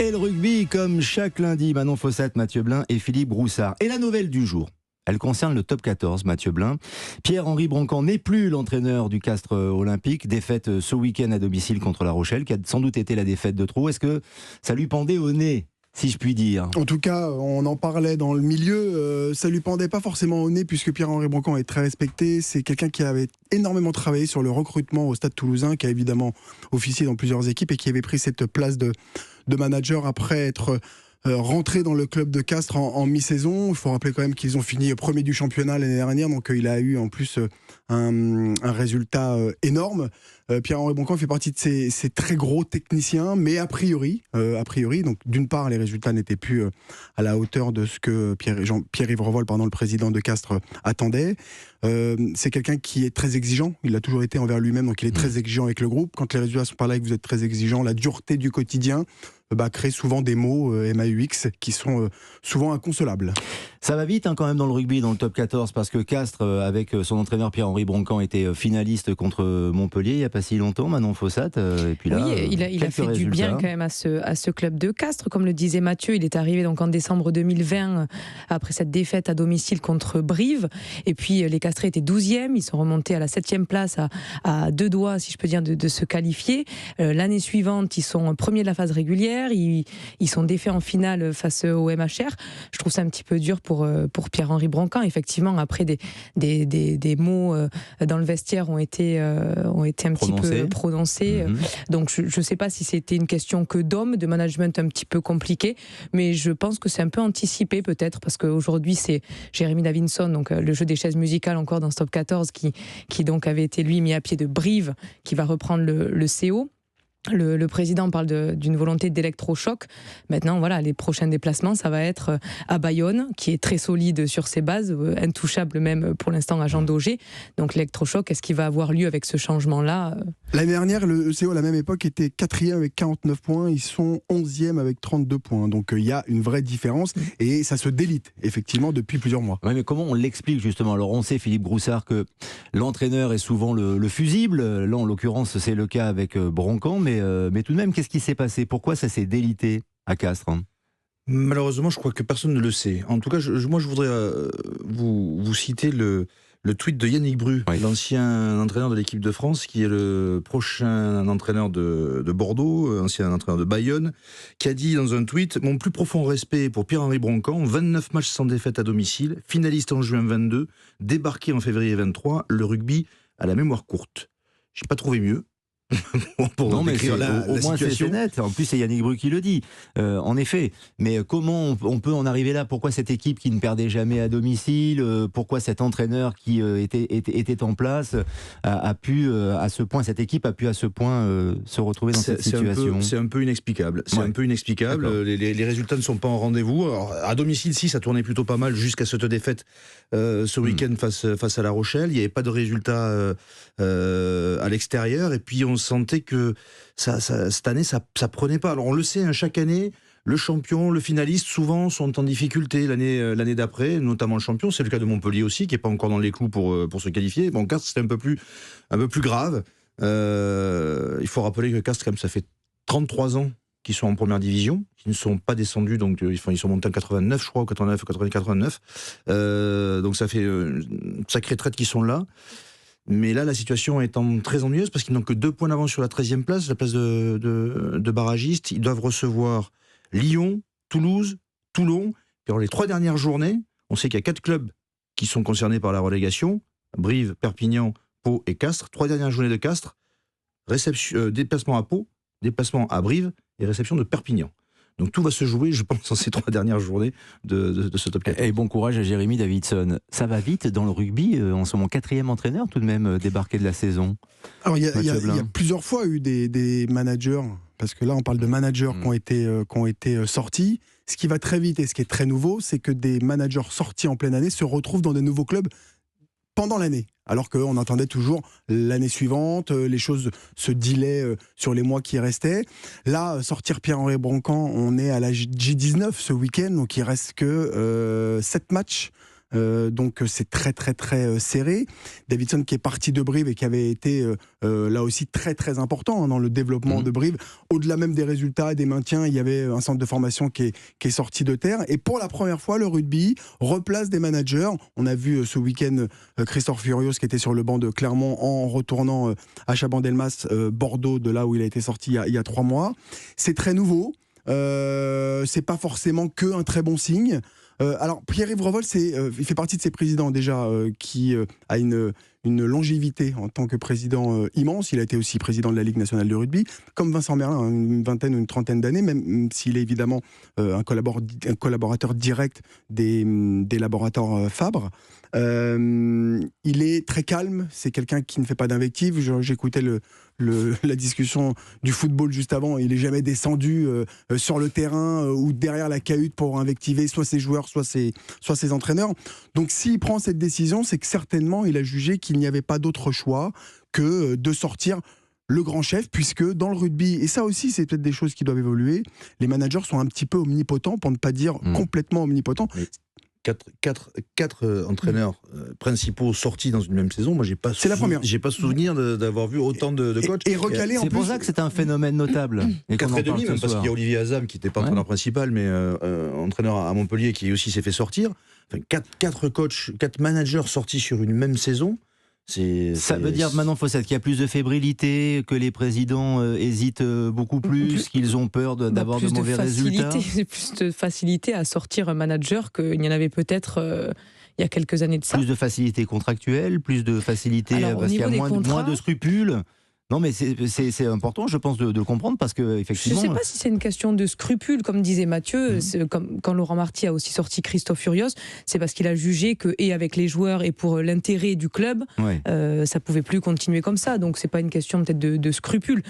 Et le rugby, comme chaque lundi, Manon Fossat, Mathieu Blin et Philippe Broussard. Et la nouvelle du jour, elle concerne le top 14, Mathieu Blin. Pierre-Henri Broncan n'est plus l'entraîneur du Castres olympique. Défaite ce week-end à domicile contre La Rochelle, qui a sans doute été la défaite de trop. Est-ce que ça lui pendait au nez, si je puis dire? En tout cas, on en parlait dans le milieu, ça lui pendait pas forcément au nez puisque Pierre-Henri Broncan est très respecté. C'est quelqu'un qui avait énormément travaillé sur le recrutement au Stade Toulousain, qui a évidemment officié dans plusieurs équipes et qui avait pris cette place de manager après être rentré dans le club de Castres en mi-saison. Il faut rappeler quand même qu'ils ont fini premier du championnat l'année dernière, donc il a eu en plus un résultat énorme. Pierre-Henri Broncan fait partie de ces très gros techniciens, mais a priori, donc d'une part les résultats n'étaient plus à la hauteur de ce que Pierre-Yves Revol, le président de Castres, attendait. C'est quelqu'un qui est très exigeant, il a toujours été envers lui-même, donc il est très exigeant avec le groupe. Quand les résultats sont pas là et que vous êtes très exigeant, la dureté du quotidien crée souvent des mots MAUX qui sont souvent inconsolables. Ça va vite quand même dans le rugby, dans le top 14, parce que Castres, avec son entraîneur Pierre-Henri Broncan, était finaliste contre Montpellier il n'y a pas si longtemps, Manon Fossat. Et puis là, oui, il a fait du bien quand même à ce club de Castres. Comme le disait Mathieu, il est arrivé donc en décembre 2020, après cette défaite à domicile contre Brive. Et puis les Castrés étaient 12e, ils sont remontés à la 7e place, à deux doigts, si je peux dire, de se qualifier. L'année suivante, ils sont premiers de la phase régulière. Ils sont défaits en finale face au MHR. Je trouve ça un petit peu dur pour Pierre-Henri Broncan. Effectivement, après des mots dans le vestiaire ont été un petit peu prononcés. Donc je ne sais pas si c'était une question que d'hommes, de management un petit peu compliqué, mais je pense que c'est un peu anticipé peut-être, parce qu'aujourd'hui c'est Jérémy Davinson, donc le jeu des chaises musicales encore dans ce top 14, qui donc avait été lui mis à pied de Brive, qui va reprendre le CO. Le président parle d'une volonté d'électrochoc. Maintenant, voilà, les prochains déplacements, ça va être à Bayonne, qui est très solide sur ses bases, intouchable même pour l'instant à Jean Daugé. Donc l'électrochoc, est-ce qu'il va avoir lieu avec ce changement-là? L'année dernière, le CO à la même époque était 4e avec 49 points, ils sont 11e avec 32 points. Donc il y a une vraie différence et ça se délite effectivement depuis plusieurs mois. Oui, mais comment on l'explique justement? Alors on sait, Philippe Broussard, que l'entraîneur est souvent le fusible. Là, en l'occurrence, c'est le cas avec Broncan, mais tout de même, qu'est-ce qui s'est passé? Pourquoi ça s'est délité à Castres? Malheureusement, je crois que personne ne le sait. En tout cas, moi, je voudrais vous citer le tweet de Yannick Bru, l'ancien entraîneur de l'équipe de France, qui est le prochain entraîneur de Bordeaux, ancien entraîneur de Bayonne, qui a dit dans un tweet: « Mon plus profond respect pour Pierre-Henri Broncan, 29 matchs sans défaite à domicile, finaliste en juin 22, débarqué en février 23, le rugby à la mémoire courte. » J'ai pas trouvé mieux. Non, mais au moins c'est net. En plus, c'est Yannick Bru qui le dit. En effet. Mais comment on peut en arriver là? Pourquoi cette équipe qui ne perdait jamais à domicile? Pourquoi cet entraîneur qui était en place a pu à ce point, cette équipe a pu à ce point se retrouver dans cette situation? C'est un peu inexplicable. C'est un peu inexplicable. Les résultats ne sont pas en rendez-vous. Alors, à domicile, si, ça tournait plutôt pas mal jusqu'à cette défaite ce week-end face à La Rochelle. Il n'y avait pas de résultats à l'extérieur. Et puis on sentait que cette année, ça prenait pas. Alors on le sait, hein, chaque année, le champion, le finaliste, souvent sont en difficulté l'année d'après, notamment le champion. C'est le cas de Montpellier aussi, qui n'est pas encore dans les clous pour se qualifier. Bon, Castres, c'est un peu plus grave. Il faut rappeler que Castres, quand même, ça fait 33 ans qu'ils sont en première division, qu'ils ne sont pas descendus, donc ils sont montés en 89, je crois, ou 89. Donc ça fait une sacrée traite qu'ils sont là. Mais là, la situation est très ennuyeuse parce qu'ils n'ont que 2 points d'avance sur la 13e place, la place de barragiste. Ils doivent recevoir Lyon, Toulouse, Toulon. Puis alors, les 3 dernières journées, on sait qu'il y a 4 clubs qui sont concernés par la relégation: Brive, Perpignan, Pau et Castres. 3 dernières journées de Castres, déplacement à Pau, déplacement à Brive et réception de Perpignan. Donc tout va se jouer, je pense, dans ces 3 dernières journées de ce top 14. Et bon courage à Jérémy Davidson. Ça va vite dans le rugby, en ce moment 4e entraîneur tout de même débarqué de la saison. Alors il y a plusieurs fois eu des managers, parce que là on parle de managers qui ont été sortis. Ce qui va très vite et ce qui est très nouveau, c'est que des managers sortis en pleine année se retrouvent dans des nouveaux clubs pendant l'année, alors qu'on entendait toujours l'année suivante, les choses se dilaient sur les mois qui restaient. Là, sortir Pierre-Henri Broncan, on est à la J19 ce week-end, donc il reste que 7 matchs donc c'est très très très serré. Davidson qui est parti de Brive et qui avait été là aussi très très important dans le développement de Brive. Au-delà même des résultats, des maintiens, il y avait un centre de formation qui est sorti de terre. Et pour la première fois, le rugby replace des managers. On a vu ce week-end Christophe Furios qui était sur le banc de Clermont en retournant à Chabandelmas, Bordeaux, de là où il a été sorti il y a 3 mois. C'est très nouveau. C'est pas forcément que un très bon signe. Alors Pierre-Yves Revol, il fait partie de ces présidents déjà qui a une longévité en tant que président immense. Il a été aussi président de la Ligue nationale de rugby, comme Vincent Merlin, une vingtaine ou une trentaine d'années, même s'il est évidemment un collaborateur direct des laboratoires Fabre. Il est très calme, c'est quelqu'un qui ne fait pas d'invective. J'écoutais la discussion du football juste avant, il n'est jamais descendu sur le terrain ou derrière la cahute pour invectiver soit ses joueurs, soit ses entraîneurs. Donc s'il prend cette décision, c'est que certainement il a jugé qu'il n'y avait pas d'autre choix que de sortir le grand chef, puisque dans le rugby, et ça aussi c'est peut-être des choses qui doivent évoluer, les managers sont un petit peu omnipotents, pour ne pas dire complètement omnipotents. Quatre entraîneurs principaux sortis dans une même saison. Moi, j'ai pas souvenir d'avoir vu autant de coachs. Et recalé en plus. C'est pour ça que c'est un phénomène notable. Et 4,5 même, parce qu'il y a Olivier Azam qui n'était pas entraîneur principal, mais entraîneur à Montpellier qui aussi s'est fait sortir. Enfin, 4 managers sortis sur une même saison. Ça veut dire maintenant, Fossette, qu'il y a plus de fébrilité, que les présidents hésitent beaucoup plus, qu'ils ont peur d'avoir de mauvais résultats. Plus de facilité à sortir un manager qu'il y en avait peut-être il y a quelques années de ça. Plus de facilité contractuelle, plus de facilité parce qu'il y a moins de scrupules. Non, mais c'est important, je pense, de comprendre, parce que effectivement. Je ne sais pas si c'est une question de scrupule, comme disait Mathieu. Quand Laurent Marty a aussi sorti Christophe Furios, c'est parce qu'il a jugé que, et avec les joueurs et pour l'intérêt du club, ça pouvait plus continuer comme ça. Donc c'est pas une question peut-être de scrupule.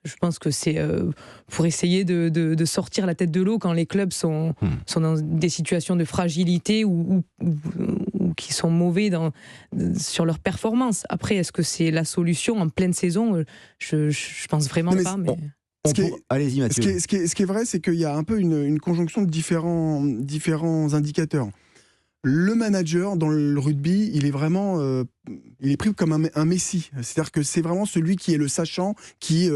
Je pense que c'est pour essayer de sortir la tête de l'eau quand les clubs sont dans des situations de fragilité ou qui sont mauvais sur leur performance. Après, est-ce que c'est la solution en pleine saison ? Je pense vraiment pas. Mais... Allez-y, Mathieu. Ce qui est vrai, c'est qu'il y a un peu une conjonction de différents indicateurs. Le manager dans le rugby, il est vraiment, il est pris comme un messie. C'est-à-dire que c'est vraiment celui qui est le sachant, qui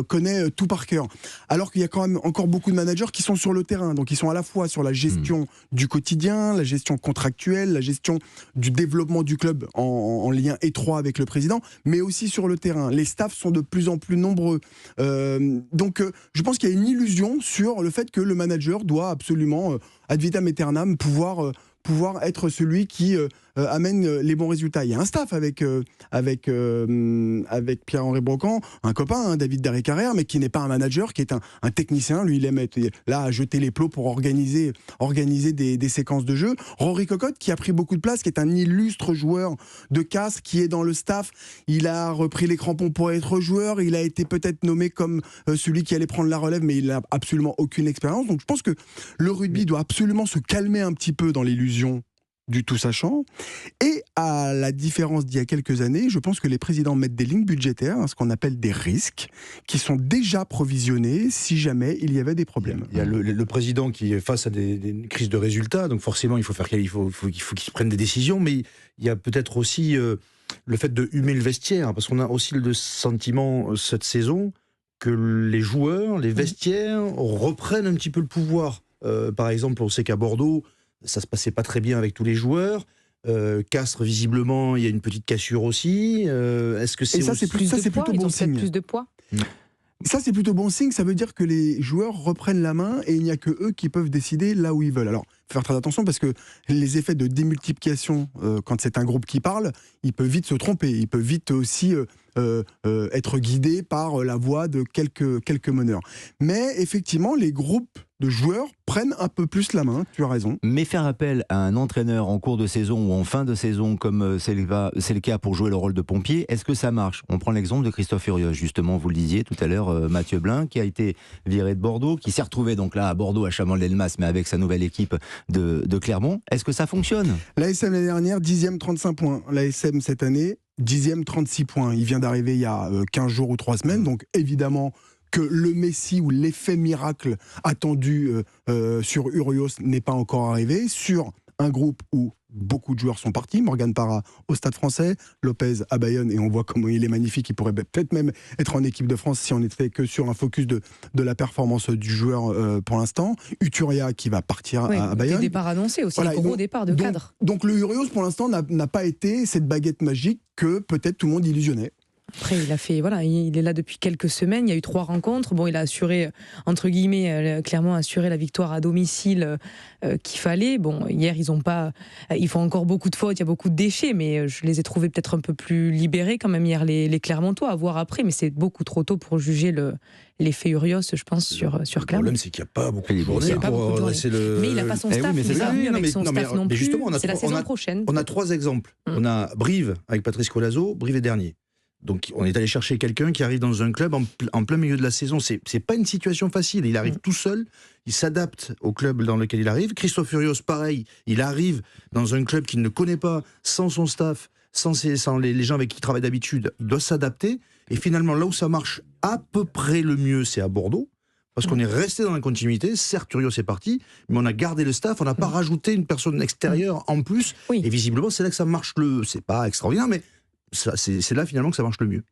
connaît tout par cœur. Alors qu'il y a quand même encore beaucoup de managers qui sont sur le terrain. Donc ils sont à la fois sur la gestion du quotidien, la gestion contractuelle, la gestion du développement du club en lien étroit avec le président, mais aussi sur le terrain. Les staffs sont de plus en plus nombreux. Donc je pense qu'il y a une illusion sur le fait que le manager doit absolument, ad vitam aeternam, pouvoir être celui qui amène les bons résultats. Il y a un staff avec Pierre-Henri Brocquant, un copain, David Derry-Carrère, mais qui n'est pas un manager, qui est un technicien. Lui, il aime être là à jeter les plots pour organiser des séquences de jeu. Rory Cocotte, qui a pris beaucoup de place, qui est un illustre joueur de Castres, qui est dans le staff. Il a repris les crampons pour être joueur. Il a été peut-être nommé comme celui qui allait prendre la relève, mais il n'a absolument aucune expérience. Donc je pense que le rugby doit absolument se calmer un petit peu dans l'illusion du tout sachant. Et à la différence d'il y a quelques années, je pense que les présidents mettent des lignes budgétaires, ce qu'on appelle des risques, qui sont déjà provisionnés si jamais il y avait des problèmes. Il y a le président qui est face à des crises de résultats, donc forcément il faut qu'il prenne des décisions, mais il y a peut-être aussi le fait de humer le vestiaire, parce qu'on a aussi le sentiment cette saison que les joueurs, les vestiaires reprennent un petit peu le pouvoir. Par exemple, on sait qu'à Bordeaux, ça se passait pas très bien avec tous les joueurs. Castres, visiblement, il y a une petite cassure aussi. Est-ce que c'est plutôt bon signe. Plus de poids. Ça, c'est plutôt bon signe. Ça veut dire que les joueurs reprennent la main et il n'y a que eux qui peuvent décider là où ils veulent. Alors, il faut faire très attention parce que les effets de démultiplication, quand c'est un groupe qui parle, il peut vite se tromper. Il peut vite aussi être guidé par la voix de quelques meneurs. Mais effectivement, les groupes de joueurs prennent un peu plus la main, tu as raison. Mais faire appel à un entraîneur en cours de saison ou en fin de saison, comme c'est le cas pour jouer le rôle de pompier, est-ce que ça marche ? On prend l'exemple de Christophe Furios, justement, vous le disiez tout à l'heure, Mathieu Blin, qui a été viré de Bordeaux, qui s'est retrouvé donc là à Bordeaux, à Chabandelmas, mais avec sa nouvelle équipe de Clermont. Est-ce que ça fonctionne ? L'ASM l'année dernière, 10e, 35 points. L'ASM cette année, 10e, 36 points. Il vient d'arriver il y a 15 jours ou 3 semaines, donc évidemment que le Messi ou l'effet miracle attendu sur Urios n'est pas encore arrivé. Sur un groupe où beaucoup de joueurs sont partis. Morgan Parra au Stade Français, Lopez à Bayonne, et on voit comment il est magnifique. Il pourrait peut-être même être en équipe de France si on n'était que sur un focus de la performance du joueur pour l'instant. Uturia qui va partir à Bayonne. Des départs annoncés aussi, des gros départs de cadres. Donc le Urios pour l'instant n'a pas été cette baguette magique que peut-être tout le monde illusionnait. Après, il est là depuis quelques semaines. Il y a eu 3 rencontres. Bon, il a assuré, entre guillemets, clairement assuré la victoire à domicile qu'il fallait. Bon, hier, ils font encore beaucoup de fautes, il y a beaucoup de déchets, mais je les ai trouvés peut-être un peu plus libérés quand même hier, les Clermontois, à voir après. Mais c'est beaucoup trop tôt pour juger l'effet Urios, je pense, sur Clermont. Le problème, c'est qu'il n'y a pas beaucoup de journées pour redresser le... Mais il n'a pas son staff, il n'est pas venu avec son staff non plus. Justement, c'est la saison prochaine. On a 3 exemples. On a Brive avec Patrice Colazo, Brive est dernier. Donc on est allé chercher quelqu'un qui arrive dans un club en plein milieu de la saison. C'est pas une situation facile. Il arrive tout seul, il s'adapte au club dans lequel il arrive. Christophe Furios, pareil, il arrive dans un club qu'il ne connaît pas, sans son staff, sans les gens avec qui il travaille d'habitude. Il doit s'adapter. Et finalement, là où ça marche à peu près le mieux, c'est à Bordeaux. Parce qu'on est resté dans la continuité. Certes, Urios est parti, mais on a gardé le staff, on n'a pas rajouté une personne extérieure en plus. Et visiblement, c'est là que ça marche c'est pas extraordinaire, mais c'est là finalement que ça marche le mieux.